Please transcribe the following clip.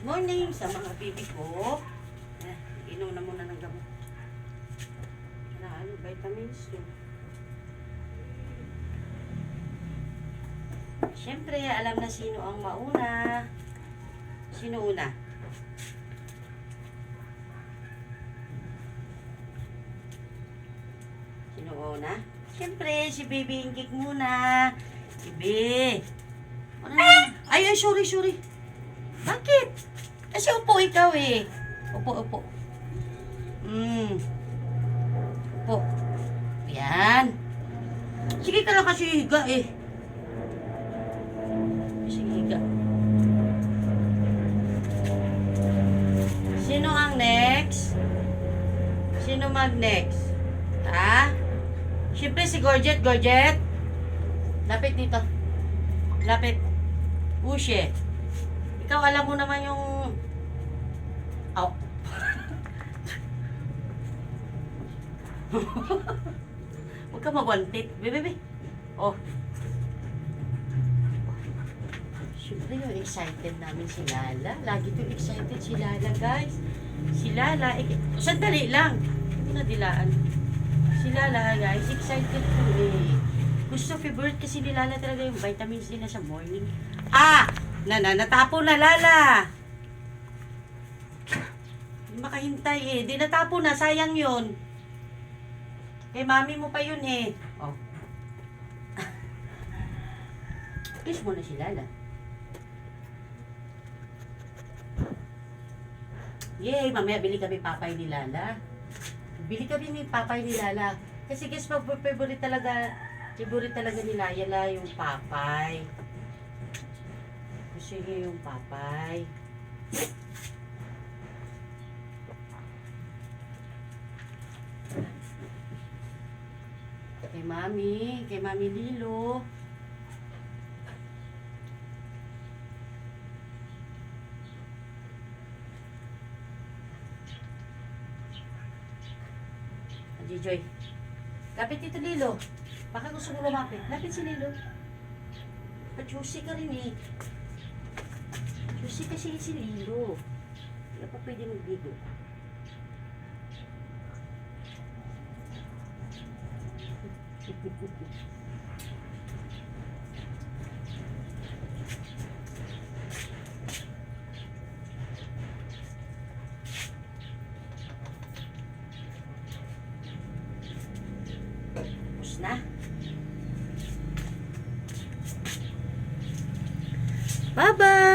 Morning sa mga baby ko. Inom na muna ng gamot. Vitamins to. Siyempre, alam na sino ang mauna. Sino una? Sino una? Siyempre, si Baby Ingkik muna. Baby. Ay, sorry. Bakit? Kasi upo ikaw eh. Upo. Upo. Yan. Sige ka lang kasi higa eh. Sige higa. Sino ang next? Sino mag-next? Ha? Siyempre si Gorget. Lapit dito. Lapit. Ushe. Ikaw alam mo naman yung... Oh. Huwag ka magwantit. Bebe. Oh. Siyempre yung excited namin si Lala. Lagi to excited si Lala, guys. Si Lala, sandali lang. Hindi na dilaan. Si Lala, guys, excited po eh. Gusto favorite kasi ni Lala talaga yung vitamins nila sa morning. Natapo na Lala. Hindi makahintay eh. Di natapo na, sayang yun. Kay mami mo pa yun eh. Oh. Kiss mo na si Lala. Yay, mamaya bili kami papay ni Lala. Bili kami ni papay ni Lala. Kasi guys, favorite talaga ni Lala yung papay. Gusto niya yung papay. Kay Mami Lilo. Joy. Lapit dito, Lilo. Baka gusto mo lumapit. Lapit si Lilo. Juicy ka rin eh. Juicy kasi si Lilo. Hindi pa pwede magbigo. Na. Bye-bye!